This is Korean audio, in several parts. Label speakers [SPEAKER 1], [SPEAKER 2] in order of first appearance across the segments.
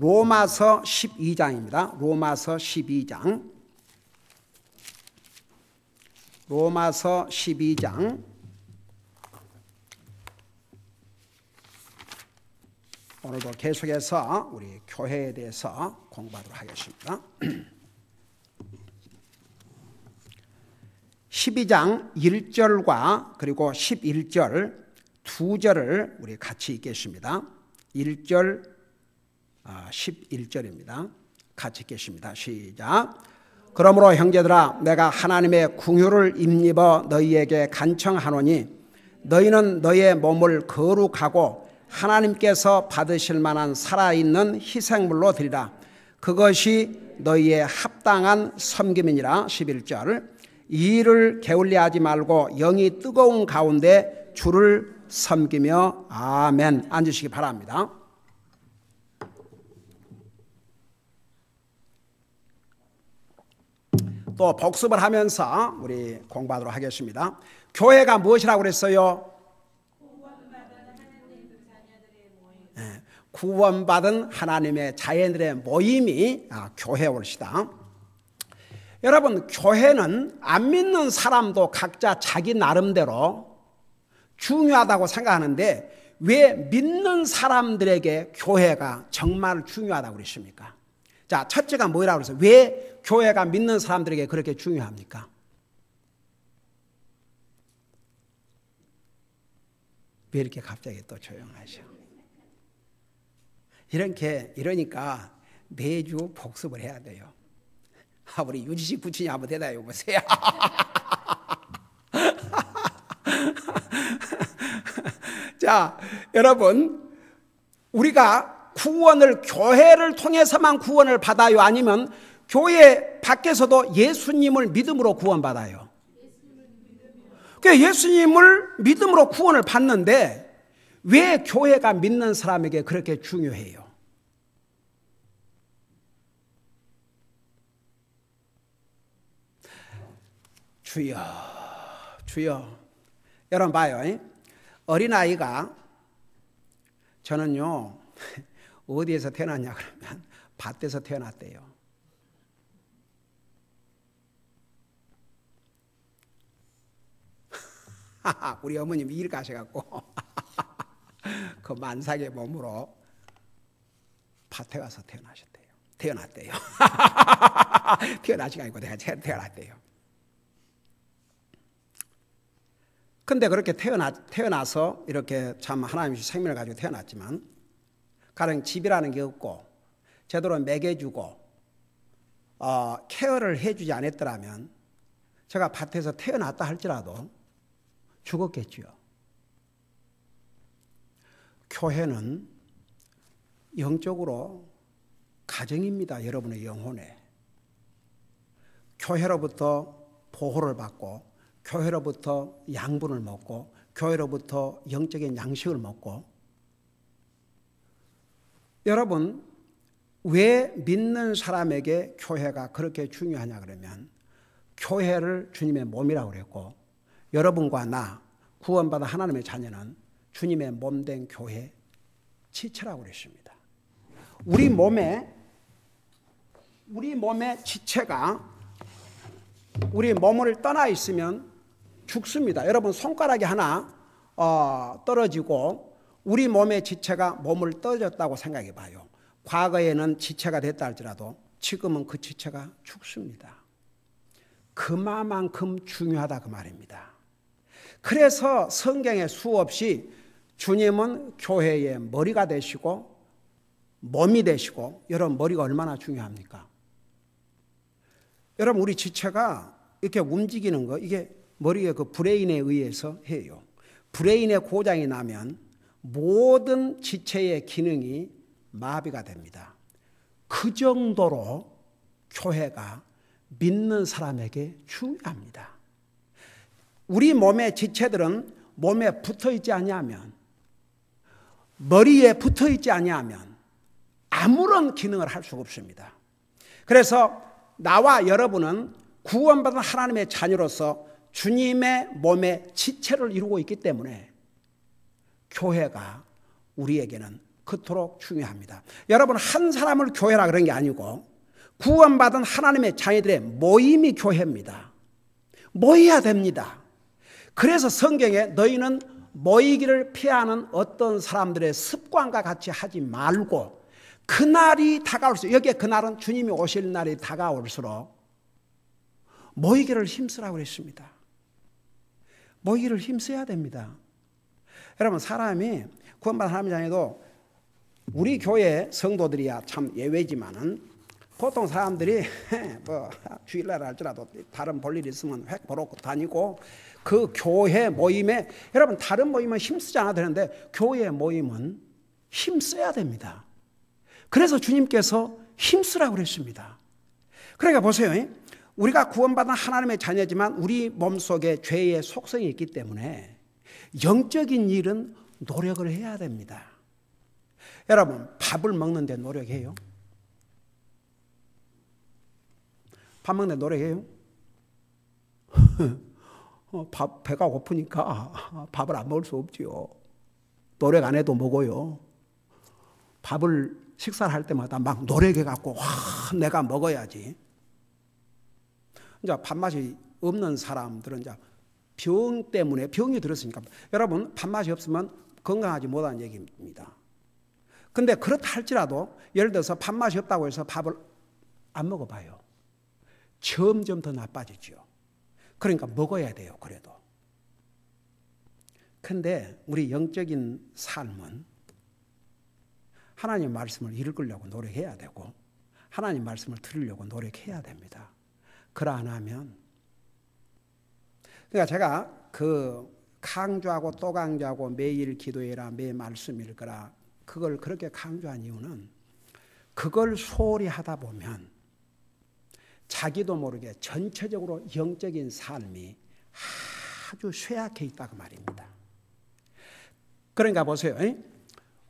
[SPEAKER 1] 로마서 12장입니다. 로마서 12장. 로마서 12장. 오늘도 계속해서 우리 교회에 대해서 공부하도록 하겠습니다. 12장 1절과 그리고 11절 두 절을 우리 같이 읽겠습니다. 1절 11절입니다. 같이 읽겠습니다. 시작. 그러므로 형제들아 내가 하나님의 긍휼을 힘입어 너희에게 간청하노니 너희는 너희의 몸을 거룩하고 하나님께서 받으실 만한 살아있는 희생물로 드리라. 그것이 너희의 합당한 섬김이니라. 11절 이를 게을리하지 말고 영이 뜨거운 가운데 주를 섬기며 아멘. 앉으시기 바랍니다. 또 복습을 하면서 우리 공부하도록 하겠습니다. 교회가 무엇이라고 그랬어요? 구원받은 하나님의 자녀들의 모임이 교회올시다. 여러분, 교회는 안 믿는 사람도 각자 자기 나름대로 중요하다고 생각하는데 왜 믿는 사람들에게 교회가 정말 중요하다고 그러십니까? 자, 첫째가 뭐라고 그랬어요? 왜 교회가 믿는 사람들에게 그렇게 중요합니까? 왜 이렇게 갑자기 또 조용하셔? 이러니까 매주 복습을 해야 돼요. 우리 유지식 부친이 한번 대답해 보세요. 자, 여러분, 우리가 구원을 교회를 통해서만 구원을 받아요? 아니면 교회 밖에서도 예수님을 믿음으로 구원받아요? 예수님을 믿음으로 구원을 받는데 왜 교회가 믿는 사람에게 그렇게 중요해요? 주여, 주여. 여러분 봐요. 어린아이가 저는요 어디에서 태어났냐 그러면 밭에서 태어났대요. 우리 어머님이 일 가셔갖고 그 만삭의 몸으로 밭에 가서 태어났대요. 태어나신 게 아니고 내가 태어났대요. 근데 그렇게 태어나서 이렇게 참 하나님이 생명을 가지고 태어났지만 가령 집이라는 게 없고 제대로 먹여주고 케어를 해주지 않았더라면 제가 밭에서 태어났다 할지라도 죽었겠지요. 교회는 영적으로 가정입니다. 여러분의 영혼에. 교회로부터 보호를 받고 교회로부터 양분을 먹고 교회로부터 영적인 양식을 먹고. 여러분, 왜 믿는 사람에게 교회가 그렇게 중요하냐 그러면 교회를 주님의 몸이라고 그랬고 여러분과 나 구원받은 하나님의 자녀는 주님의 몸된 교회 지체라고 그랬습니다. 우리 몸의 지체가 우리 몸을 떠나 있으면 죽습니다. 여러분, 손가락이 하나 떨어지고 우리 몸의 지체가 몸을 떨어졌다고 생각해 봐요. 과거에는 지체가 됐다 할지라도 지금은 그 지체가 죽습니다. 그만큼 중요하다 그 말입니다. 그래서 성경에 수없이 주님은 교회의 머리가 되시고 몸이 되시고. 여러분, 머리가 얼마나 중요합니까? 여러분, 우리 지체가 이렇게 움직이는 거 이게 머리의 그 브레인에 의해서 해요. 브레인에 고장이 나면 모든 지체의 기능이 마비가 됩니다. 그 정도로 교회가 믿는 사람에게 중요합니다. 우리 몸의 지체들은 몸에 붙어있지 아니하면, 머리에 붙어있지 아니하면 아무런 기능을 할 수가 없습니다. 그래서 나와 여러분은 구원받은 하나님의 자녀로서 주님의 몸의 지체를 이루고 있기 때문에 교회가 우리에게는 그토록 중요합니다. 여러분, 한 사람을 교회라 그런 게 아니고 구원받은 하나님의 자녀들의 모임이 교회입니다. 모여야 됩니다. 그래서 성경에 너희는 모이기를 피하는 어떤 사람들의 습관과 같이 하지 말고 그날이 다가올수록, 여기에 그날은 주님이 오실 날이 다가올수록 모이기를 힘쓰라고 그랬습니다. 모이기를 힘써야 됩니다. 여러분, 사람이 구원받은 하나님의 자녀도 우리 교회 성도들이야 참 예외지만은 보통 사람들이 뭐 주일날 할지라도 다른 볼일 있으면 획 보러 다니고 그 교회 모임에, 여러분 다른 모임은 힘쓰지 않아도 되는데 교회 모임은 힘써야 됩니다. 그래서 주님께서 힘쓰라고 그랬습니다. 그러니까 보세요. 우리가 구원받은 하나님의 자녀지만 우리 몸속에 죄의 속성이 있기 때문에 영적인 일은 노력을 해야 됩니다. 여러분, 밥을 먹는데 노력해요? 밥 먹는데 노력해요? 배가 고프니까 밥을 안 먹을 수 없지요. 노력 안 해도 먹어요. 밥을 식사를 할 때마다 막 노력해갖고 내가 먹어야지. 이제 밥맛이 없는 사람들은 이제 병 때문에, 병이 들었으니까. 여러분, 밥맛이 없으면 건강하지 못하는 얘기입니다. 근데 그렇다 할지라도 예를 들어서 밥맛이 없다고 해서 밥을 안 먹어봐요. 점점 더 나빠지죠. 그러니까 먹어야 돼요. 그래도. 근데 우리 영적인 삶은 하나님 말씀을 읽으려고 노력해야 되고 하나님 말씀을 들으려고 노력해야 됩니다. 그러 안 하면, 그러니까 제가 강조하고 또 강조하고 매일 기도해라, 매일 말씀 읽으라, 그걸 그렇게 강조한 이유는 그걸 소홀히 하다 보면 자기도 모르게 전체적으로 영적인 삶이 아주 쇠약해 있다고 말입니다. 그러니까 보세요.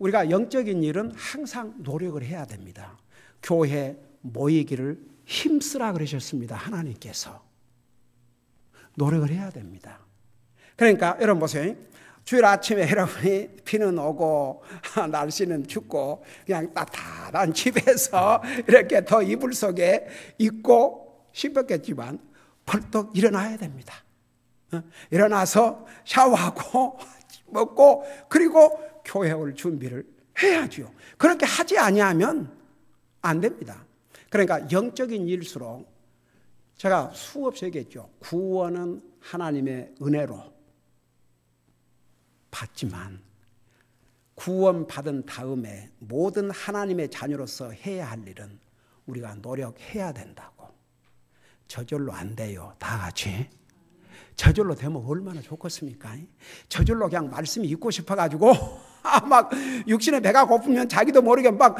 [SPEAKER 1] 우리가 영적인 일은 항상 노력을 해야 됩니다. 교회 모이기를 힘쓰라 그러셨습니다. 하나님께서. 노력을 해야 됩니다. 그러니까 여러분 보세요. 주일 아침에 여러분이 비는 오고 날씨는 춥고 그냥 따뜻한 집에서 이렇게 더 이불 속에 있고 싶었겠지만 벌떡 일어나야 됩니다. 일어나서 샤워하고 먹고 그리고 교회 올 준비를 해야죠. 그렇게 하지 아니하면 안 됩니다. 그러니까 영적인 일수록 제가 수없이 얘기했죠. 구원은 하나님의 은혜로 받지만 구원받은 다음에 모든 하나님의 자녀로서 해야 할 일은 우리가 노력해야 된다고. 저절로 안 돼요. 다 같이. 저절로 되면 얼마나 좋겠습니까? 저절로 그냥 말씀이 읽고 싶어가지고 막 육신의 배가 고프면 자기도 모르게 막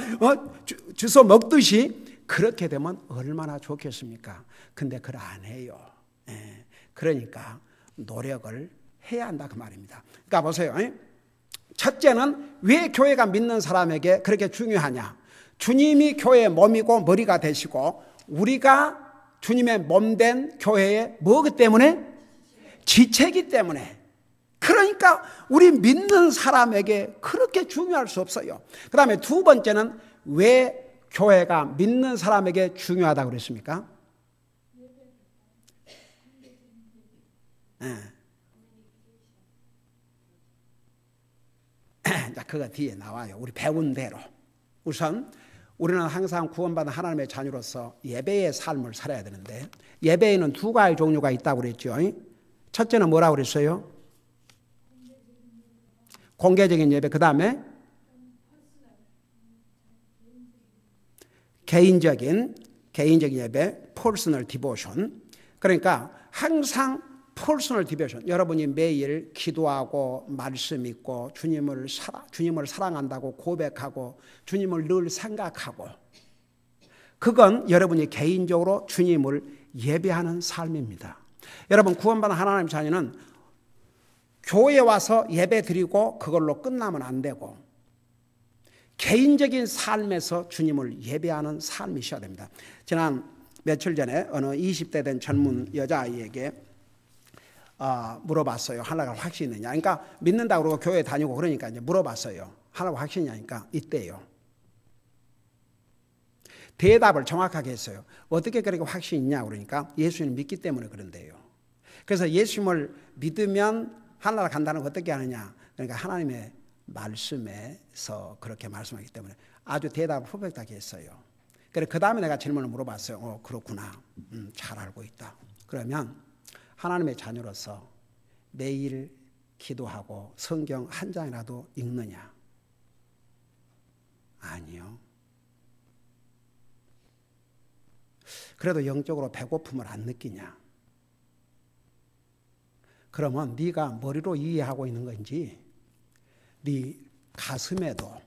[SPEAKER 1] 주워 먹듯이 그렇게 되면 얼마나 좋겠습니까? 근데 그걸 안 해요. 그러니까 노력을 해야 한다 그 말입니다. 그러니까 보세요. 첫째는 왜 교회가 믿는 사람에게 그렇게 중요하냐? 주님이 교회의 몸이고 머리가 되시고 우리가 주님의 몸된 교회의 뭐기 때문에? 지체이기 때문에. 그러니까 우리 믿는 사람에게 그렇게 중요할 수 없어요. 그 다음에 두 번째는 왜 교회가 믿는 사람에게 중요하다고 그랬습니까? 자, 그거 뒤에 나와요. 우리 배운 대로. 우선 우리는 항상 구원받은 하나님의 자녀로서 예배의 삶을 살아야 되는데 예배에는 두 가지 종류가 있다고 그랬죠. 첫째는 뭐라고 그랬어요? 공개적인 예배. 그 다음에 개인적인 예배, 퍼스널 디보션. 그러니까 항상 퍼스널 디보션. 여러분이 매일 기도하고 말씀 읽고 주님을 사랑한다고 고백하고 주님을 늘 생각하고 그건 여러분이 개인적으로 주님을 예배하는 삶입니다. 여러분 구원받은 하나님 자녀는 교회에 와서 예배 드리고 그걸로 끝나면 안 되고 개인적인 삶에서 주님을 예배하는 삶이 있어야 됩니다. 지난 며칠 전에 어느 20대 된 젊은 여자아이에게 물어봤어요. 하나님을 확신이 있느냐. 그러니까 믿는다고 그러고 교회 다니고 그러니까 이제 물어봤어요. 하나님 확신이냐니까 이때요. 대답을 정확하게 했어요. 어떻게 그렇게 확신이 있냐 그러니까 예수님을 믿기 때문에 그런데요. 그래서 예수님을 믿으면 하늘나라 간다는 걸 어떻게 하느냐. 그러니까 하나님의 말씀에서 그렇게 말씀하기 때문에 아주 대답을 퍼펙트하게 했어요. 그래서 그 다음에 내가 질문을 물어봤어요. 그렇구나. 잘 알고 있다. 그러면 하나님의 자녀로서 매일 기도하고 성경 한 장이라도 읽느냐? 아니요. 그래도 영적으로 배고픔을 안 느끼냐? 그러면 네가 머리로 이해하고 있는 건지 네 가슴에도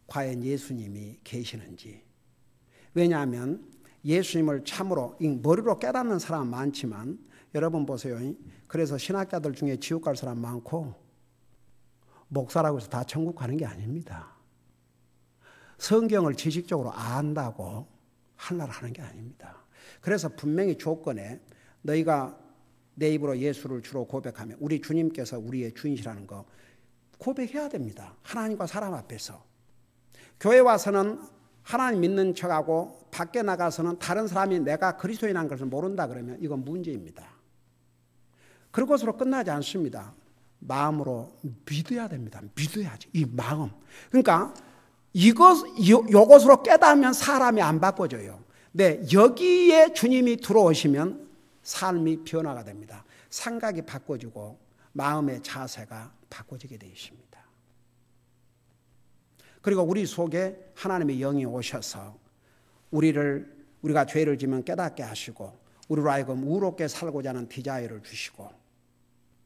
[SPEAKER 1] 과연 예수님이 계시는지. 왜냐하면 예수님을 참으로 머리로 깨닫는 사람 많지만 여러분 보세요. 그래서 신학자들 중에 지옥 갈 사람 많고 목사라고 해서 다 천국 가는 게 아닙니다. 성경을 지식적으로 안다고 하늘나라 하는 게 아닙니다. 그래서 분명히 조건에 너희가 내 입으로 예수를 주로 고백하면 우리 주님께서 우리의 주인이라는 거 고백해야 됩니다. 하나님과 사람 앞에서. 교회 와서는 하나님 믿는 척하고 밖에 나가서는 다른 사람이 내가 그리스도인이라는 것을 모른다 그러면 이건 문제입니다. 그것으로 끝나지 않습니다. 마음으로 믿어야 됩니다. 믿어야지. 이 마음. 그러니까 이것으로 깨닫으면 사람이 안 바꿔져요. 네, 여기에 주님이 들어오시면 삶이 변화가 됩니다. 생각이 바꿔지고 마음의 자세가 바꿔지게 되어 있습니다. 그리고 우리 속에 하나님의 영이 오셔서 우리가 죄를 지면 깨닫게 하시고 우리로 하여금 의롭게 살고자 하는 디자이어를 주시고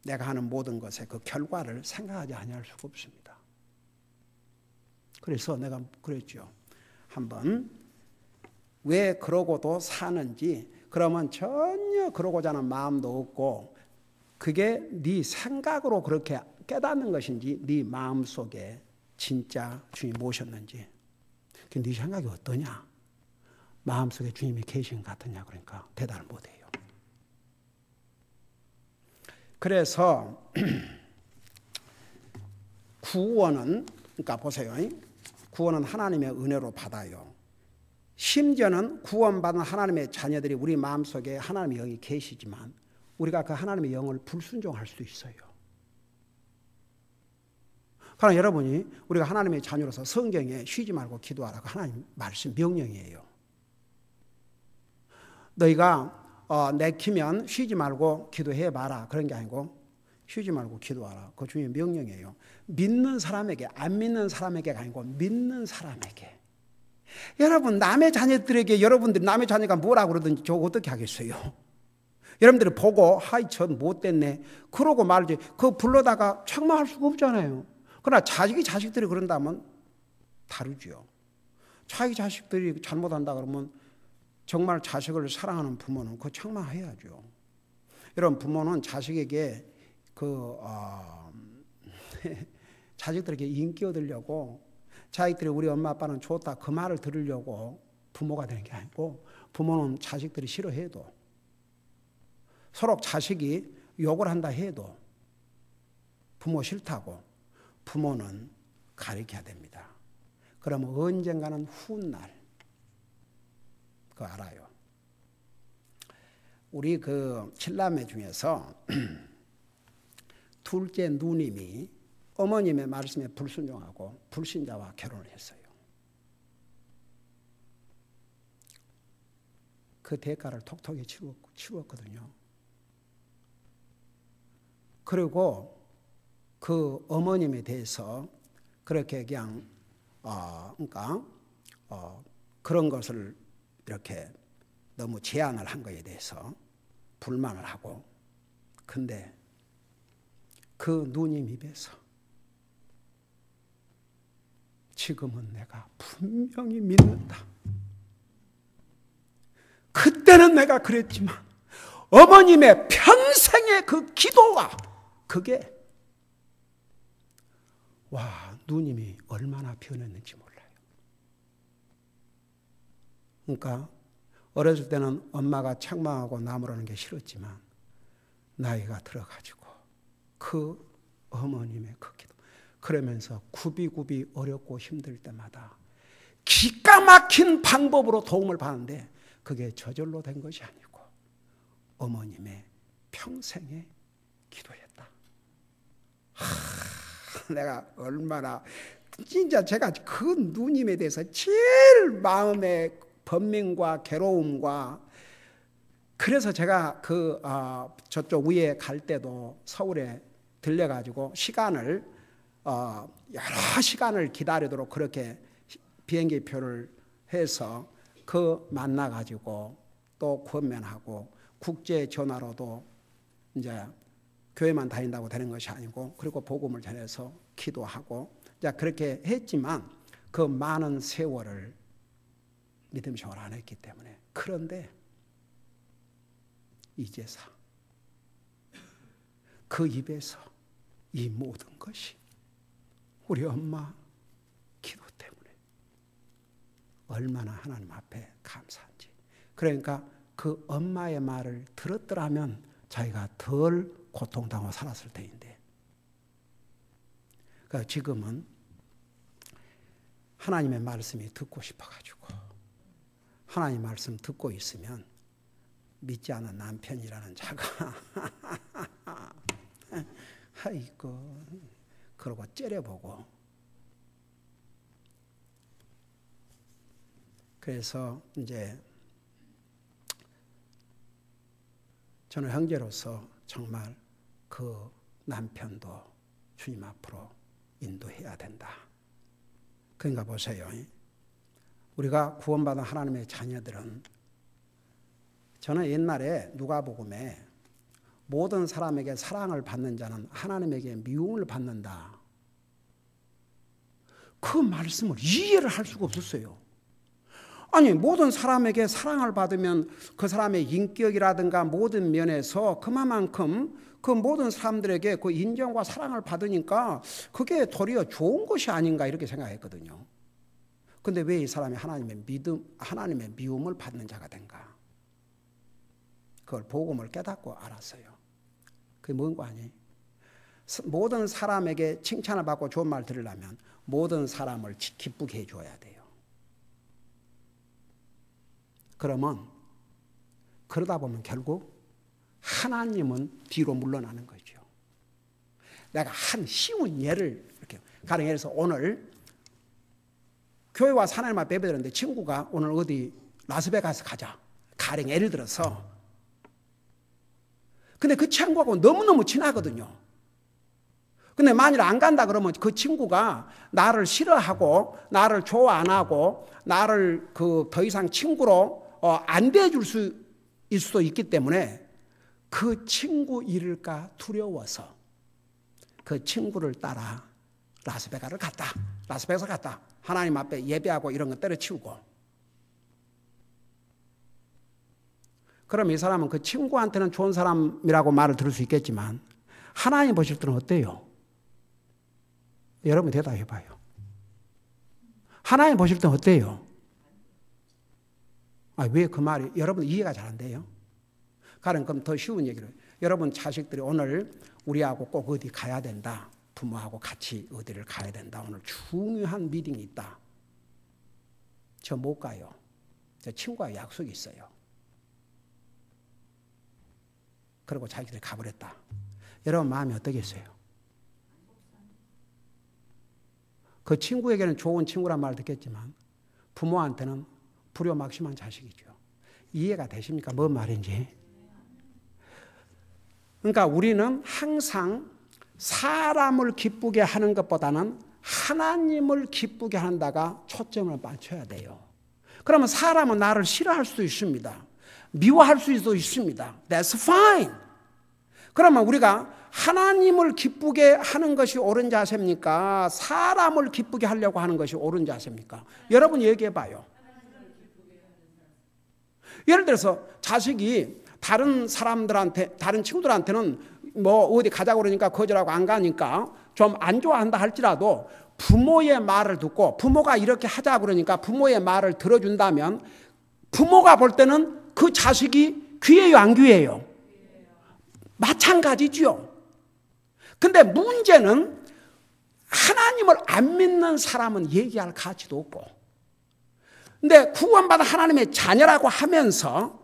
[SPEAKER 1] 내가 하는 모든 것에 그 결과를 생각하지 아니할 수가 없습니다. 그래서 내가 그랬죠. 한번 왜 그러고도 사는지 그러면 전혀 그러고자 하는 마음도 없고 그게 네 생각으로 그렇게 깨닫는 것인지 네 마음속에 진짜 주님 모셨는지 네 생각이 어떠냐? 마음속에 주님이 계신 것 같으냐? 그러니까 대답을 못해요. 그래서 구원은 그러니까 보세요. 구원은 하나님의 은혜로 받아요. 심지어는 구원받은 하나님의 자녀들이 우리 마음속에 하나님의 영이 계시지만 우리가 그 하나님의 영을 불순종할 수도 있어요. 그러나 여러분이 우리가 하나님의 자녀로서 성경에 쉬지 말고 기도하라고 하나님 말씀 명령이에요. 너희가 내키면 쉬지 말고 기도해봐라 그런 게 아니고 쉬지 말고 기도하라. 그 주님의 명령이에요. 믿는 사람에게 안 믿는 사람에게가 아니고 믿는 사람에게. 여러분 남의 자녀들에게 여러분들이 남의 자녀가 뭐라 그러든지 저 어떻게 하겠어요? 여러분들이 보고 하이 전 못됐네 그러고 말지 그거 불러다가 책망할 수가 없잖아요. 그러나 자식들이 그런다면 다르죠. 자기 자식들이 잘못한다 그러면 정말 자식을 사랑하는 부모는 그거 책망해야죠. 여러분 부모는 자식에게 자식들에게 인기 얻으려고 자식들이 우리 엄마 아빠는 좋다 그 말을 들으려고 부모가 되는 게 아니고 부모는 자식들이 싫어해도 서로 자식이 욕을 한다 해도 부모 싫다고 부모는 가르쳐야 됩니다. 그러면 언젠가는 훗날 그거 알아요. 우리 그 칠남매 중에서 둘째 누님이 어머님의 말씀에 불순종하고 불신자와 결혼을 했어요. 그 대가를 톡톡히 치웠거든요. 그리고 그 어머님에 대해서 그렇게 그냥 그런 것을 이렇게 너무 제한을 한 것에 대해서 불만을 하고 근데 그 누님 입에서 지금은 내가 분명히 믿는다. 그때는 내가 그랬지만 어머님의 평생의 그 기도가 그게 와 누님이 얼마나 변했는지 몰라요. 그러니까 어렸을 때는 엄마가 책망하고 나무라는 게 싫었지만 나이가 들어가지고 그 어머님의 그 기도 그러면서 굽이굽이 어렵고 힘들 때마다 기가 막힌 방법으로 도움을 받는데 그게 저절로 된 것이 아니고 어머님의 평생의 기도였다. 내가 얼마나 진짜 제가 그 누님에 대해서 제일 마음의 번민과 괴로움과 그래서 제가 저쪽 위에 갈 때도 서울에 들려가지고 시간을 여러 시간을 기다리도록 그렇게 비행기 표를 해서 그 만나가지고 또 권면하고 국제 전화로도 이제 교회만 다닌다고 되는 것이 아니고 그리고 복음을 전해서 기도하고 그렇게 했지만 그 많은 세월을 믿음 생활 안 했기 때문에 그런데 이제서 그 입에서 이 모든 것이 우리 엄마 기도 때문에 얼마나 하나님 앞에 감사한지. 그러니까 그 엄마의 말을 들었더라면 자기가 덜 고통당하고 살았을 터인데 그러니까 지금은 하나님의 말씀이 듣고 싶어가지고 하나님 말씀 듣고 있으면 믿지 않은 남편이라는 자가 아이고 그러고 째려보고 그래서 이제 저는 형제로서 정말 그 남편도 주님 앞으로 인도해야 된다. 그러니까 보세요. 우리가 구원받은 하나님의 자녀들은 저는 옛날에 누가복음에 모든 사람에게 사랑을 받는 자는 하나님에게 미움을 받는다. 그 말씀을 이해를 할 수가 없었어요. 아니 모든 사람에게 사랑을 받으면 그 사람의 인격이라든가 모든 면에서 그만큼 그 모든 사람들에게 그 인정과 사랑을 받으니까 그게 도리어 좋은 것이 아닌가 이렇게 생각했거든요. 근데 왜 이 사람이 하나님의 미움을 받는 자가 된가? 그걸 복음을 깨닫고 알았어요. 그게 뭔가 아니? 모든 사람에게 칭찬을 받고 좋은 말 들으려면 모든 사람을 기쁘게 해줘야 돼요. 그러면 그러다 보면 결국 하나님은 뒤로 물러나는 거죠. 내가 한 쉬운 예를 이렇게 가령 예를 들어서 오늘 교회와 하나님만 예배드렸는데 친구가 오늘 어디 라스베가스 가자. 가령 예를 들어서. 근데 그 친구하고 너무너무 친하거든요. 근데 만일 안 간다 그러면 그 친구가 나를 싫어하고 나를 좋아 안 하고 나를 더 이상 친구로 안 대해줄 수도 있기 때문에 그 친구 잃을까 두려워서 그 친구를 따라 라스베가스를 갔다. 하나님 앞에 예배하고 이런 거 때려치우고. 그럼 이 사람은 그 친구한테는 좋은 사람이라고 말을 들을 수 있겠지만 하나님 보실 때는 어때요? 여러분 대답해 봐요. 하나님 보실 때는 어때요? 왜 그 말이 여러분 이해가 잘 안 돼요? 그럼 더 쉬운 얘기를 여러분 자식들이 오늘 우리하고 꼭 어디 가야 된다. 부모하고 같이 어디를 가야 된다. 오늘 중요한 미팅이 있다. 저 못 가요. 저 친구와 약속이 있어요. 그리고 자기들이 가버렸다. 여러분 마음이 어떠겠어요? 그 친구에게는 좋은 친구란 말을 듣겠지만 부모한테는 불효막심한 자식이죠. 이해가 되십니까? 뭔 말인지? 그러니까 우리는 항상 사람을 기쁘게 하는 것보다는 하나님을 기쁘게 한다가 초점을 맞춰야 돼요. 그러면 사람은 나를 싫어할 수도 있습니다. 미워할 수도 있습니다. That's fine. 그러면 우리가 하나님을 기쁘게 하는 것이 옳은 자세입니까? 사람을 기쁘게 하려고 하는 것이 옳은 자세입니까? 여러분 얘기해 봐요. 예를 들어서 자식이 다른 사람들한테, 다른 친구들한테는 뭐 어디 가자고 그러니까 거절하고 안 가니까 좀 안 좋아한다 할지라도 부모의 말을 듣고 부모가 이렇게 하자 그러니까 부모의 말을 들어준다면 부모가 볼 때는 그 자식이 귀해요, 안 귀해요? 마찬가지죠. 근데 문제는 하나님을 안 믿는 사람은 얘기할 가치도 없고, 근데 구원받은 하나님의 자녀라고 하면서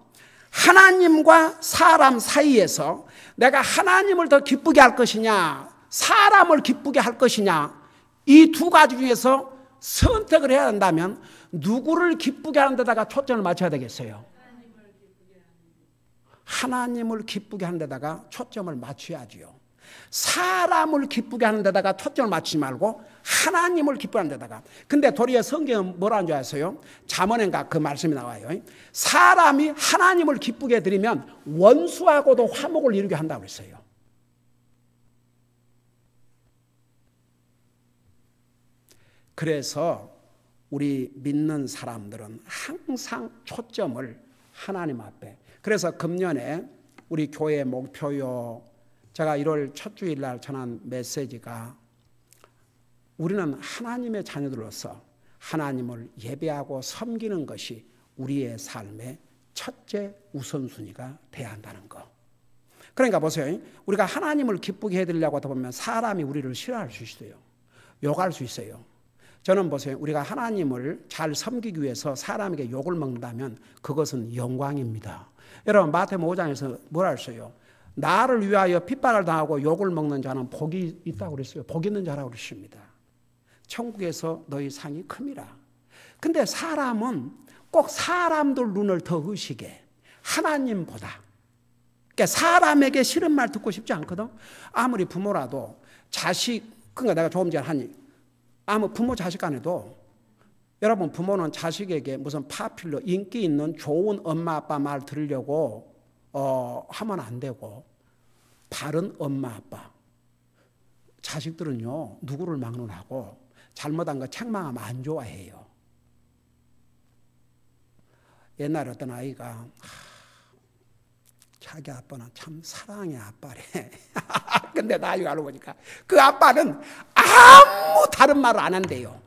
[SPEAKER 1] 하나님과 사람 사이에서 내가 하나님을 더 기쁘게 할 것이냐, 사람을 기쁘게 할 것이냐, 이 두 가지 중에서 선택을 해야 한다면 누구를 기쁘게 하는 데다가 초점을 맞춰야 되겠어요? 하나님을 기쁘게 하는 데다가 초점을 맞춰야지요. 사람을 기쁘게 하는 데다가 초점을 맞추지 말고 하나님을 기쁘게 하는 데다가. 근데 도리어 성경은 뭐라는 줄 아세요? 잠언인가 그 말씀이 나와요. 사람이 하나님을 기쁘게 드리면 원수하고도 화목을 이루게 한다고 했어요. 그래서 우리 믿는 사람들은 항상 초점을 하나님 앞에. 그래서 금년에 우리 교회 목표요, 제가 1월 첫 주일날 전한 메시지가 우리는 하나님의 자녀들로서 하나님을 예배하고 섬기는 것이 우리의 삶의 첫째 우선순위가 돼야 한다는 거. 그러니까 보세요. 우리가 하나님을 기쁘게 해드리려고 하다 보면 사람이 우리를 싫어할 수 있어요. 욕할 수 있어요. 저는 보세요. 우리가 하나님을 잘 섬기기 위해서 사람에게 욕을 먹는다면 그것은 영광입니다. 여러분 마태복음 5장에서 뭐라 했어요? 나를 위하여 핍박을 당하고 욕을 먹는 자는 복이 있다고 그랬어요. 복 있는 자라고 그러십니다. 천국에서 너희 상이 큼이라. 근데 사람은 꼭 사람들 눈을 더 의식해. 하나님보다. 그러니까 사람에게 싫은 말 듣고 싶지 않거든. 아무리 부모라도 자식, 그러니까 내가 조금 전에 하니 아무 부모 자식 간에도 여러분 부모는 자식에게 무슨 파퓰러 인기 있는 좋은 엄마 아빠 말 들으려고 하면 안 되고 바른 엄마 아빠. 자식들은요 누구를 막론하고 잘못한 거 책망하면 안 좋아해요. 옛날에 어떤 아이가 자기 아빠는 참 사랑의 아빠래. 근데 나이가 알고 보니까 그 아빠는 아무 다른 말을 안 한대요.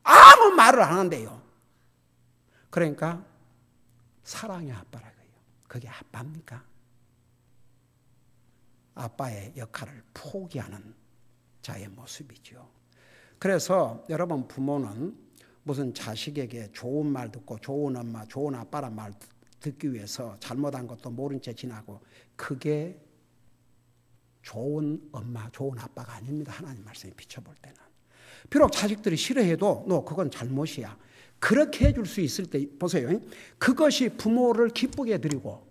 [SPEAKER 1] 아무 말을 안 한대요. 그러니까 사랑의 아빠라고 해요. 그게 아빠입니까? 아빠의 역할을 포기하는 자의 모습이죠. 그래서 여러분 부모는 무슨 자식에게 좋은 말 듣고 좋은 엄마, 좋은 아빠란 말 듣기 위해서 잘못한 것도 모른 채 지나고 그게 좋은 엄마, 좋은 아빠가 아닙니다. 하나님 말씀에 비춰볼 때는. 비록 자식들이 싫어해도 너 그건 잘못이야. 그렇게 해줄 수 있을 때 보세요. 그것이 부모를 기쁘게 드리고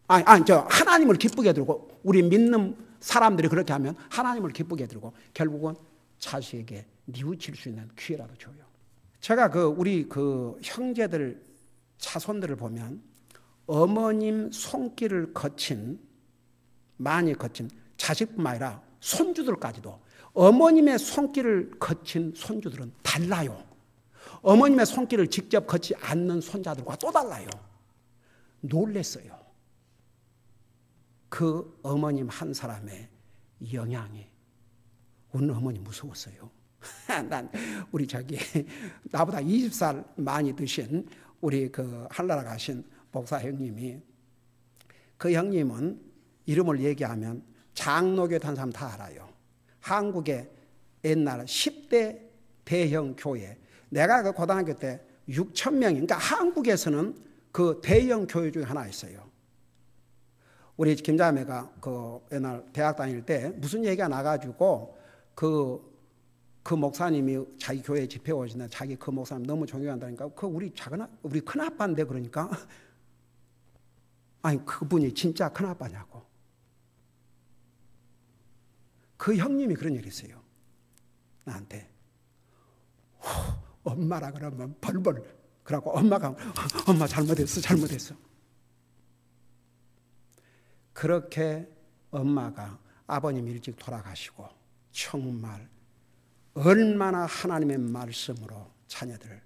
[SPEAKER 1] 하나님을 기쁘게 드리고 우리 믿는 사람들이 그렇게 하면 하나님을 기쁘게 드리고 결국은 자식에게 뉘우칠 수 있는 기회라도 줘요. 제가 우리 형제들 자손들을 보면 어머님 손길을 많이 거친 자식뿐만 아니라 손주들까지도 어머님의 손길을 거친 손주들은 달라요. 어머님의 손길을 직접 걷지 않는 손자들과 또 달라요. 놀랬어요. 그 어머님 한 사람의 영향이. 우리 어머니 무서웠어요. 난 우리 나보다 20살 많이 드신 우리 한나라 가신 목사 형님이, 그 형님은 이름을 얘기하면 장로교회 다닌 사람 다 알아요. 한국의 옛날 10대 대형 교회, 내가 그 고등학교 때 6천 명이, 그러니까 한국에서는 그 대형 교회 중에 하나 있어요. 우리 김자매가 옛날 대학 다닐 때 무슨 얘기가 나가지고 그 목사님이 자기 교회 집회 오시는데 자기 그 목사님 너무 존경한다니까 우리 큰아빠인데 그러니까 아니 그분이 진짜 큰아빠냐고. 그 형님이 그런 얘기를 했어요. 나한테. 엄마라 그러면 벌벌. 그러고 엄마가 엄마 잘못했어. 그렇게 엄마가 아버님 일찍 돌아가시고 정말 얼마나 하나님의 말씀으로 자녀들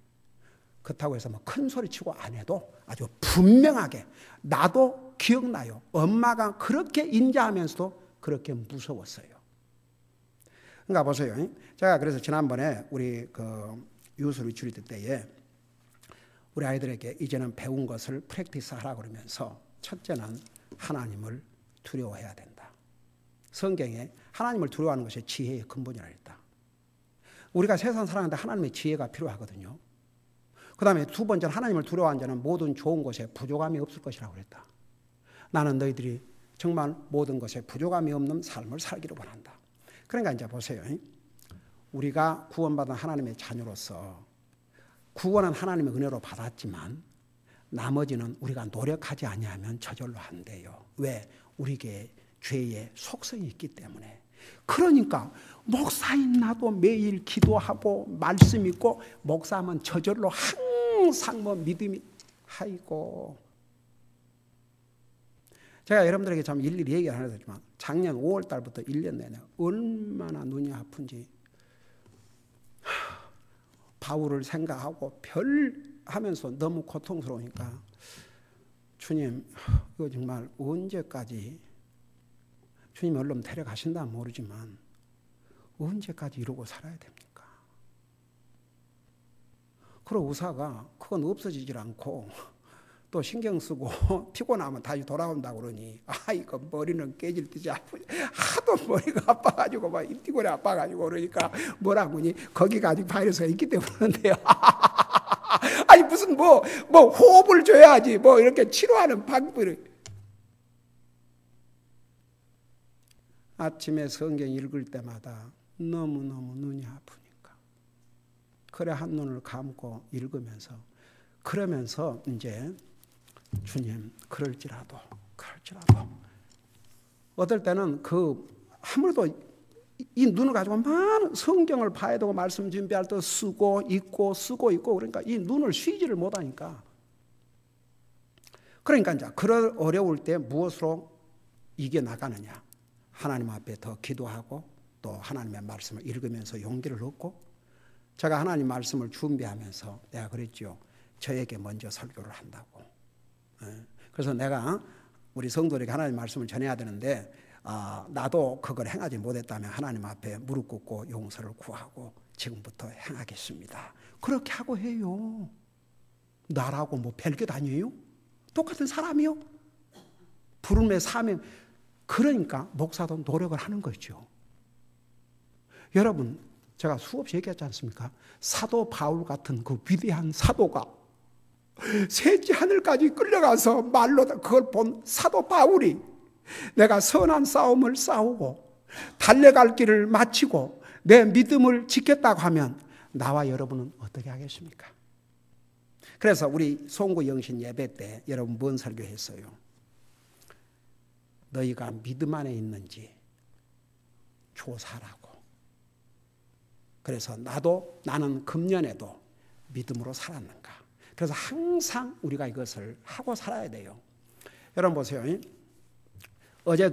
[SPEAKER 1] 그렇다고 해서 큰 소리 치고 안 해도 아주 분명하게 나도 기억나요. 엄마가 그렇게 인자하면서도 그렇게 무서웠어요. 그러니까 보세요. 제가 그래서 지난번에 우리 유스 리트리트 때에 우리 아이들에게 이제는 배운 것을 프랙티스 하라고 그러면서 첫째는 하나님을 두려워해야 된다. 성경에 하나님을 두려워하는 것이 지혜의 근본이라 했다. 우리가 세상 살아가는데 하나님의 지혜가 필요하거든요. 그 다음에 두 번째는 하나님을 두려워하는 자는 모든 좋은 것에 부족함이 없을 것이라고 그랬다. 나는 너희들이 정말 모든 것에 부족함이 없는 삶을 살기를 원한다. 그러니까 이제 보세요. 우리가 구원받은 하나님의 자녀로서 구원은 하나님의 은혜로 받았지만 나머지는 우리가 노력하지 아니하면 저절로 안 돼요. 왜? 우리에게 죄의 속성이 있기 때문에. 그러니까 목사인 나도 매일 기도하고 말씀 있고 목사하면 저절로 항상 뭐 믿음이 아이고. 제가 여러분들에게 참 일일이 얘기를 안 했지만 작년 5월 달부터 1년 내내 얼마나 눈이 아픈지 바울을 생각하고 별 하면서 너무 고통스러우니까 주님 이거 정말 언제까지 주님 얼른 데려가신다면 모르지만 언제까지 이러고 살아야 됩니까? 그리고 의사가 그건 없어지질 않고 또 신경 쓰고 피곤하면 다시 돌아온다고 그러니 이거 머리는 깨질 듯이 아프지. 하도 머리가 아파가지고 막 입티골이 아파가지고 그러니까 뭐라고 하니 거기가 아직 바이러스가 있기 때문에 그런데요. 아니 무슨 뭐 호흡을 줘야지 뭐 이렇게 치료하는 방법을. 아침에 성경 읽을 때마다 너무너무 눈이 아프니까 그래 한 눈을 감고 읽으면서 그러면서 이제 주님 그럴지라도 어떨 때는 아무래도 이 눈을 가지고 많은 성경을 봐야 되고 말씀 준비할 때 쓰고 읽고 그러니까 이 눈을 쉬지를 못하니까 그러니까 이제 그럴 어려울 때 무엇으로 이겨나가느냐. 하나님 앞에 더 기도하고 또 하나님의 말씀을 읽으면서 용기를 얻고 제가 하나님 말씀을 준비하면서 내가 그랬죠. 저에게 먼저 설교를 한다고. 그래서 내가 우리 성도에게 하나님 말씀을 전해야 되는데 나도 그걸 행하지 못했다면 하나님 앞에 무릎 꿇고 용서를 구하고 지금부터 행하겠습니다. 그렇게 하고 해요. 나라고 뭐 별게 아니에요? 똑같은 사람이요. 부름의 사명. 그러니까 목사도 노력을 하는 거죠. 여러분 제가 수없이 얘기했지 않습니까? 사도 바울 같은 그 위대한 사도가 셋째 하늘까지 끌려가서 말로 그걸 본 사도 바울이 내가 선한 싸움을 싸우고 달려갈 길을 마치고 내 믿음을 지켰다고 하면 나와 여러분은 어떻게 하겠습니까? 그래서 우리 송구 영신 예배 때 여러분 뭔 설교했어요? 너희가 믿음 안에 있는지 조사라고. 그래서 나는 금년에도 믿음으로 살았는가. 그래서 항상 우리가 이것을 하고 살아야 돼요. 여러분 보세요. 어제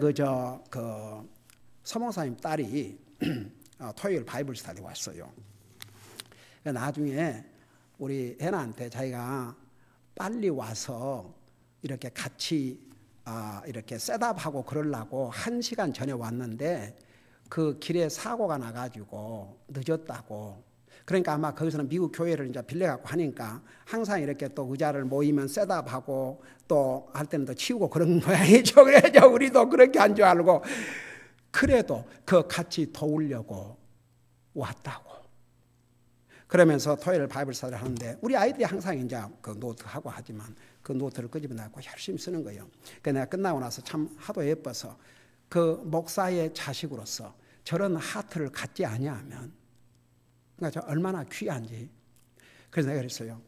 [SPEAKER 1] 서목사님 딸이 토요일 바이블 스터디 왔어요. 나중에 우리 해나한테 자기가 빨리 와서 이렇게 같이 이렇게 셋업하고 그러려고 1시간 전에 왔는데 그 길에 사고가 나가지고 늦었다고. 그러니까 아마 거기서는 미국 교회를 이제 빌려갖고 하니까 항상 이렇게 또 의자를 모이면 셋업하고 또 할 때는 또 치우고 그런 모양이죠. 그래서 우리도 그렇게 한 줄 알고 그래도 그 같이 도우려고 왔다고. 그러면서 토요일 바이블 스터디를 하는데 우리 아이들이 항상 이제 그 노트하고 하지만 그 노트를 끄집어내고 열심히 쓰는 거예요. 그러니까 내가 끝나고 나서 참 하도 예뻐서 그 목사의 자식으로서 저런 하트를 갖지 아니하면 그러니까 얼마나 귀한지. 그래서 내가 그랬어요.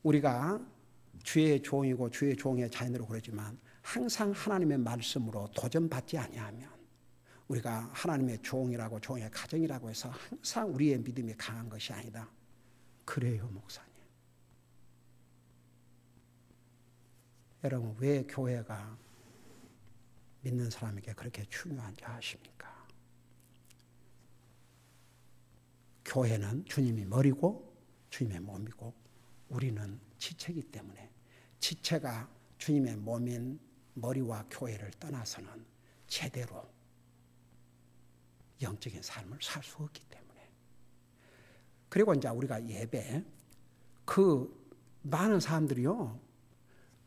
[SPEAKER 1] 우리가 주의 종이고 주의 종의 자녀로 그러지만 항상 하나님의 말씀으로 도전받지 아니하면 우리가 하나님의 종이라고 종의 가정이라고 해서 항상 우리의 믿음이 강한 것이 아니다. 그래요, 목사님. 여러분 왜 교회가 믿는 사람에게 그렇게 중요한지 아십니까? 교회는 주님이 머리고 주님의 몸이고 우리는 지체이기 때문에 지체가 주님의 몸인 머리와 교회를 떠나서는 제대로 영적인 삶을 살 수 없기 때문에. 그리고 이제 우리가 예배 많은 사람들이요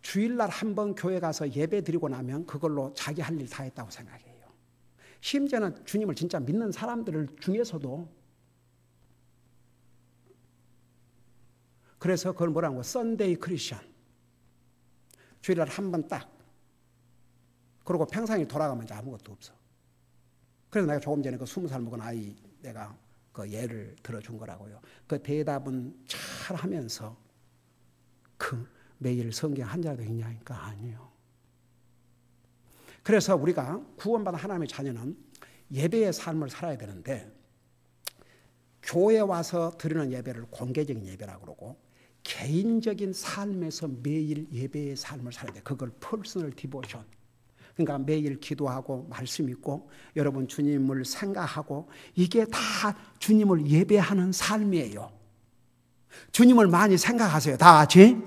[SPEAKER 1] 주일날 한 번 교회 가서 예배 드리고 나면 그걸로 자기 할 일 다 했다고 생각해요. 심지어는 주님을 진짜 믿는 사람들 중에서도. 그래서 그걸 뭐라고? 썬데이 크리스천. 주일날 한 번 딱. 그리고 평생이 돌아가면 이제 아무것도 없어. 그래서 내가 조금 전에 그 20살 먹은 아이 내가 그 예를 들어준 거라고요. 그 대답은 잘 하면서 그 매일 성경 한 자도 읽냐니까 아니에요. 그래서 우리가 구원받은 하나님의 자녀는 예배의 삶을 살아야 되는데, 교회 와서 드리는 예배를 공개적인 예배라고 그러고, 개인적인 삶에서 매일 예배의 삶을 살아야 돼. 그걸 퍼스널 디보션. 그러니까 매일 기도하고 말씀 읽고 여러분 주님을 생각하고, 이게 다 주님을 예배하는 삶이에요. 주님을 많이 생각하세요. 다 같이.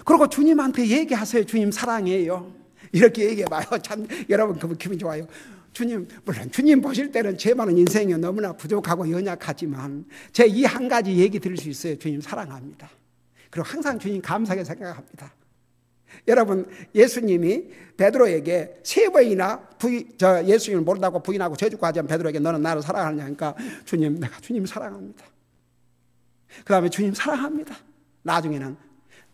[SPEAKER 1] 그리고 주님한테 얘기하세요. 주님 사랑해요. 이렇게 얘기해봐요. 참 여러분 그 기분 좋아요. 주님, 물론 주님 보실 때는 제 많은 인생이 너무나 부족하고 연약하지만 제 이 한 가지 얘기 들을 수 있어요. 주님 사랑합니다. 그리고 항상 주님 감사하게 생각합니다. 여러분, 예수님이 베드로에게 3번이나 예수님을 모른다고 부인하고 저주까지 한 베드로에게 너는 나를 사랑하느냐니까, 주님, 내가 주님 사랑합니다. 그 다음에 주님 사랑합니다. 나중에는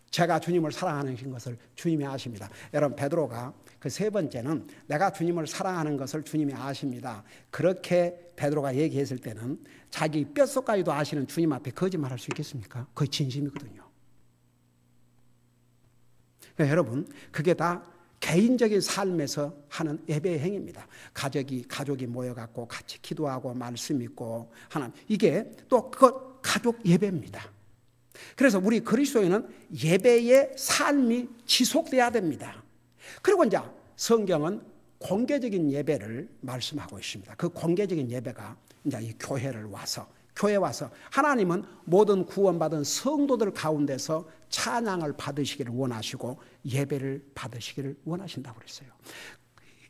[SPEAKER 1] 제가 주님을 사랑하는 것을 주님이 아십니다. 여러분, 베드로가 그 3번째는 내가 주님을 사랑하는 것을 주님이 아십니다. 그렇게 베드로가 얘기했을 때는 자기 뼛속까지도 아시는 주님 앞에 거짓말할 수 있겠습니까? 그게 진심이거든요. 그러니까 여러분, 그게 다 개인적인 삶에서 하는 예배의 행위입니다. 가족이 모여갖고 같이 기도하고 말씀 읽고 하는, 이게 또 그 가족 예배입니다. 그래서 우리 그리스도인은 예배의 삶이 지속돼야 됩니다. 그리고 이제 성경은 공개적인 예배를 말씀하고 있습니다. 그 공개적인 예배가 이제 이 교회에 와서 하나님은 모든 구원받은 성도들 가운데서 찬양을 받으시기를 원하시고 예배를 받으시기를 원하신다고 그랬어요.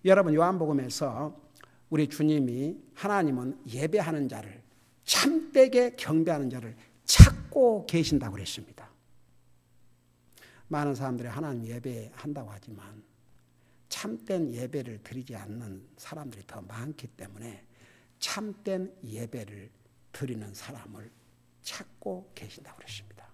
[SPEAKER 1] 여러분, 요한복음에서 우리 주님이 하나님은 예배하는 자를, 참되게 경배하는 자를 찾고 계신다고 그랬습니다. 많은 사람들이 하나님 예배한다고 하지만 참된 예배를 드리지 않는 사람들이 더 많기 때문에 참된 예배를 드리는 사람을 찾고 계신다고 그랬습니다.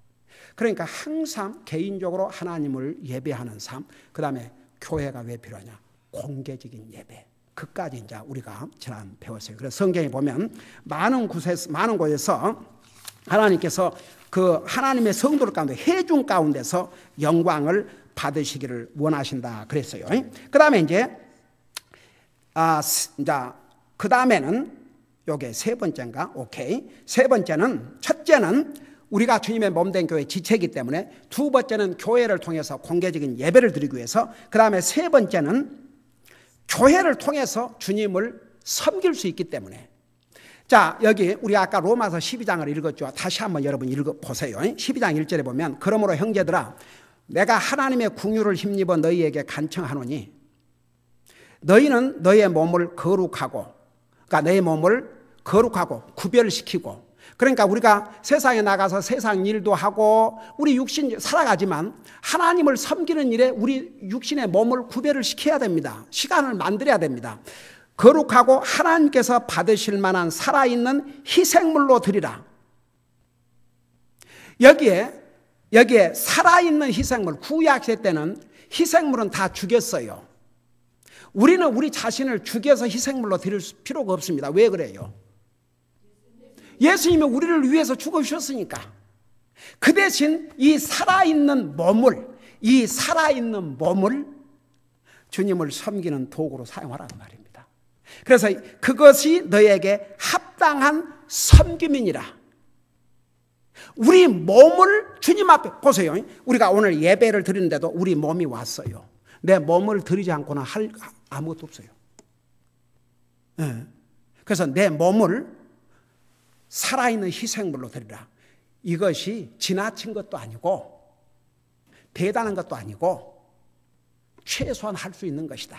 [SPEAKER 1] 그러니까 항상 개인적으로 하나님을 예배하는 삶, 그 다음에 교회가 왜 필요하냐? 공개적인 예배. 그까지 이제 우리가 지난 배웠어요. 그래서 성경에 보면 많은 곳에서 하나님께서 그 하나님의 성도들 가운데, 회중 가운데서 영광을 받으시기를 원하신다 그랬어요. 그 다음에 이제 그 다음에는 요게 3번째인가? 오케이. 3번째는, 첫째는 우리가 주님의 몸된 교회 지체이기 때문에, 2번째는 교회를 통해서 공개적인 예배를 드리기 위해서, 그 다음에 3번째는 교회를 통해서 주님을 섬길 수 있기 때문에. 자, 여기 우리 아까 로마서 12장을 읽었죠. 다시 한번 여러분 읽어보세요. 12장 1절에 보면, 그러므로 형제들아, 내가 하나님의 긍휼을 힘입어 너희에게 간청하노니 너희는 너희의 몸을 거룩하고, 그러니까 너희 몸을 거룩하고 구별시키고, 그러니까 우리가 세상에 나가서 세상 일도 하고 우리 육신 살아가지만 하나님을 섬기는 일에 우리 육신의 몸을 구별을 시켜야 됩니다. 시간을 만들어야 됩니다. 거룩하고 하나님께서 받으실 만한 살아있는 희생물로 드리라. 여기에 살아있는 희생물, 구약시대 때는 희생물은 다 죽였어요. 우리는 우리 자신을 죽여서 희생물로 드릴 필요가 없습니다. 왜 그래요? 예수님이 우리를 위해서 죽으셨으니까. 그 대신 이 살아있는 몸을 주님을 섬기는 도구로 사용하라는 말입니다. 그래서 그것이 너에게 합당한 섬김이니라. 우리 몸을 주님 앞에 보세요. 우리가 오늘 예배를 드리는데도 우리 몸이 왔어요. 내 몸을 드리지 않고는 할 아무것도 없어요. 그래서 내 몸을 살아있는 희생물로 드리라. 이것이 지나친 것도 아니고 대단한 것도 아니고 최소한 할 수 있는 것이다.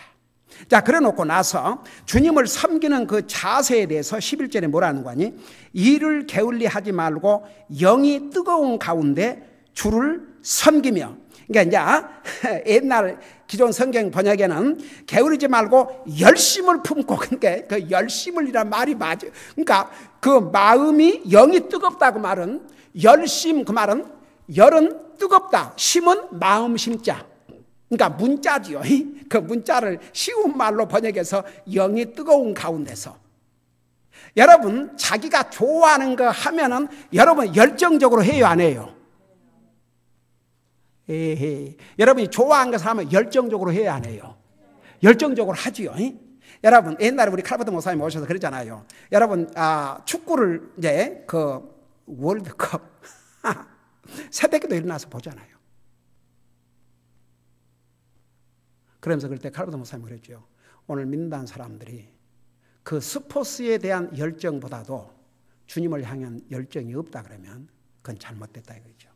[SPEAKER 1] 자, 그래 놓고 나서 주님을 섬기는 그 자세에 대해서 11절에 뭐라는 거니? 이를 게을리 하지 말고 영이 뜨거운 가운데 주를 섬기며. 그러니까 이제 옛날 기존 성경 번역에는 게으르지 말고 열심을 품고, 그러니까 그 열심을이란 말이 맞아요. 그러니까 그 마음이 영이 뜨겁다고 말은 열심, 그 말은 열은 뜨겁다, 심은 마음 심자. 그러니까 문자지요. 그 문자를 쉬운 말로 번역해서 영이 뜨거운 가운데서. 여러분 자기가 좋아하는 거 하면은 여러분 열정적으로 해요, 안 해요? 에헤. 여러분이 좋아하는 것을 하면 열정적으로 해야 안 해요? 열정적으로 하지요. 여러분 옛날에 우리 칼버트 목사님 오셔서 그랬잖아요. 여러분 축구를 이제 그 월드컵 새벽에도 일어나서 보잖아요. 그러면서 그럴 때 칼버트 목사님 그랬죠. 오늘 믿는다는 사람들이 그 스포츠에 대한 열정보다도 주님을 향한 열정이 없다 그러면 그건 잘못됐다 이거죠.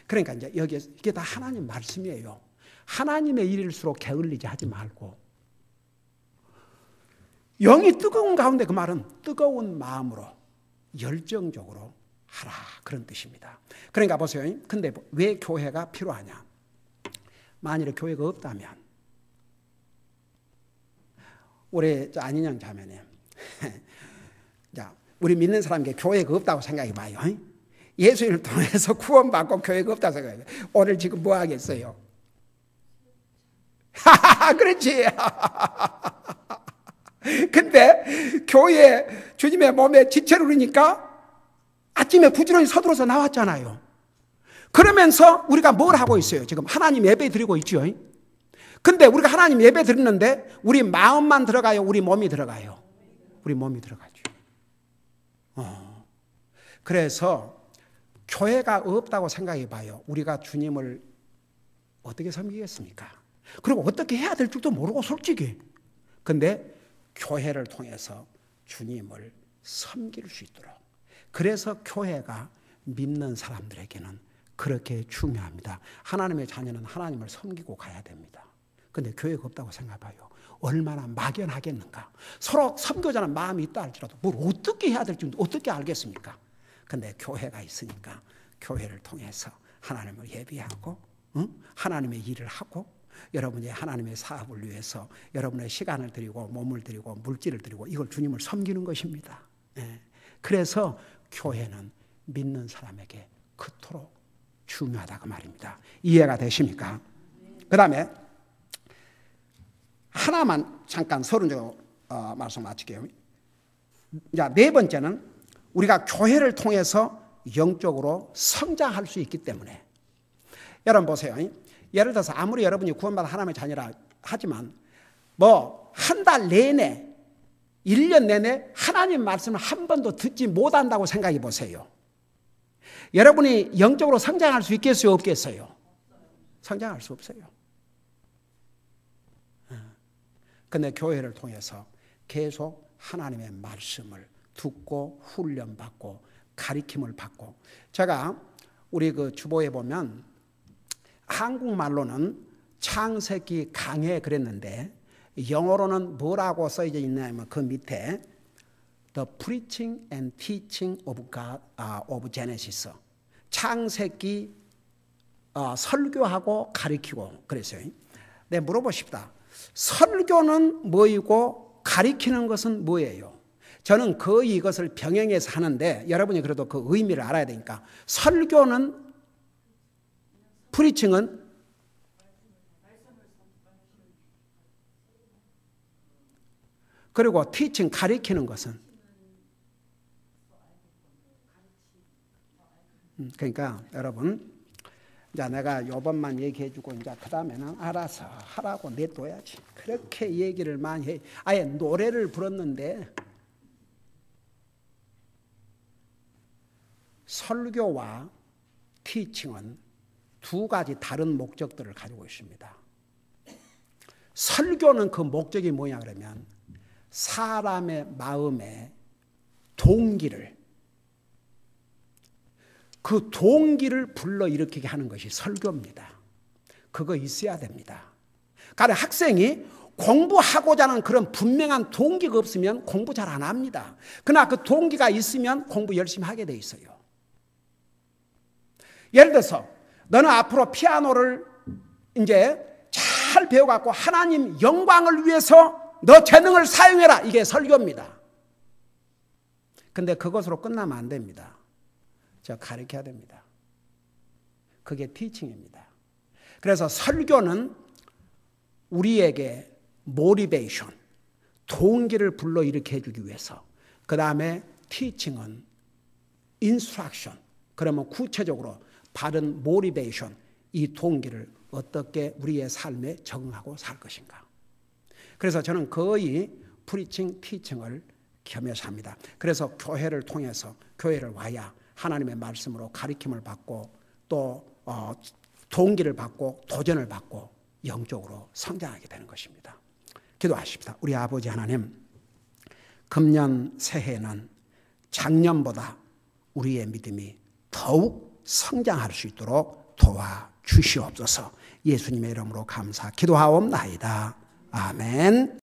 [SPEAKER 1] 그러니까 이제 여기에 이게 다 하나님 말씀이에요. 하나님의 일일수록 게을리지 하지 말고 영이 뜨거운 가운데, 그 말은 뜨거운 마음으로 열정적으로 하라, 그런 뜻입니다. 그러니까 보세요. 근데 왜 교회가 필요하냐? 만일에 교회가 없다면 우리 안인영 자매님 우리 믿는 사람에게 교회가 없다고 생각해 봐요. 예수님을 통해서 구원받고 교회가 없다고 생각해요. 오늘 지금 뭐 하겠어요? 그렇지. 근데 교회 주님의 몸에 지체를 누리니까 아침에 부지런히 서둘러서 나왔잖아요. 그러면서 우리가 뭘 하고 있어요? 지금 하나님 예배 드리고 있죠. 근데 우리가 하나님 예배 드리는데 우리 마음만 들어가요? 우리 몸이 들어가요? 우리 몸이 들어가죠. 그래서 교회가 없다고 생각해 봐요. 우리가 주님을 어떻게 섬기겠습니까? 그리고 어떻게 해야 될 줄도 모르고 솔직히. 근데 교회를 통해서 주님을 섬길 수 있도록. 그래서 교회가 믿는 사람들에게는 그렇게 중요합니다. 하나님의 자녀는 하나님을 섬기고 가야 됩니다. 근데 교회가 없다고 생각해 봐요. 얼마나 막연하겠는가. 서로 섬겨자는 마음이 있다 할지라도 뭘 어떻게 해야 될지 어떻게 알겠습니까? 근데 교회가 있으니까 교회를 통해서 하나님을 예비하고 하나님의 일을 하고 여러분이 하나님의 사업을 위해서 여러분의 시간을 드리고 몸을 드리고 물질을 드리고 이걸 주님을 섬기는 것입니다. 그래서 교회는 믿는 사람에게 그토록 중요하다고 말입니다. 이해가 되십니까? 그 다음에 하나만 잠깐 서론적으로 말씀 마칠게요. 자, 네 번째는 우리가 교회를 통해서 영적으로 성장할 수 있기 때문에. 여러분 보세요. 예를 들어서 아무리 여러분이 구원받아 하나님의 자녀라 하지만 뭐 한 달 내내 1년 내내 하나님 말씀을 한 번도 듣지 못한다고 생각해 보세요. 여러분이 영적으로 성장할 수 있겠어요? 없겠어요? 성장할 수 없어요. 근데 교회를 통해서 계속 하나님의 말씀을 듣고 훈련받고 가르침을 받고. 제가 우리 그 주보에 보면 한국말로는 창세기 강해 그랬는데 영어로는 뭐라고 써져 있냐면 그 밑에 The Preaching and Teaching of God of Genesis. 창세기 설교하고 가르치고 그랬어요. 네, 물어보십시다. 설교는 뭐이고 가르치는 것은 뭐예요? 저는 거의 이것을 병행해서 하는데 여러분이 그래도 그 의미를 알아야 되니까. 설교는, 프리칭은 그리고 티칭, 가르치는 것은 그러니까 여러분 이제 내가 요번만 얘기해주고 이제 그 다음에는 알아서 하라고 내둬야지. 그렇게 얘기를 많이 해. 아예 노래를 불렀는데 설교와 티칭은 두 가지 다른 목적들을 가지고 있습니다. 설교는 그 목적이 뭐냐 그러면 사람의 마음에 동기를, 그 동기를 불러일으키게 하는 것이 설교입니다. 그거 있어야 됩니다. 그러니까 학생이 공부하고자 하는 그런 분명한 동기가 없으면 공부 잘 안 합니다. 그러나 그 동기가 있으면 공부 열심히 하게 돼 있어요. 예를 들어서 너는 앞으로 피아노를 이제 잘 배워갖고 하나님 영광을 위해서 너 재능을 사용해라. 이게 설교입니다. 근데 그것으로 끝나면 안 됩니다. 저 가르쳐야 됩니다. 그게 티칭입니다. 그래서 설교는 우리에게 모티베이션, 동기를 불러일으켜 주기 위해서, 그 다음에 티칭은 인스트럭션, 그러면 구체적으로 바른 모티베이션, 이 동기를 어떻게 우리의 삶에 적응하고 살 것인가. 그래서 저는 거의 프리칭, 티칭을 겸해서 그래서 교회를 통해서 교회를 와야 하나님의 말씀으로 가르침을 받고 또 동기를 받고 도전을 받고 영적으로 성장하게 되는 것입니다. 기도하십시다. 우리 아버지 하나님, 금년 새해는 작년보다 우리의 믿음이 더욱 성장할 수 있도록 도와주시옵소서. 예수님의 이름으로 감사 기도하옵나이다. 아멘.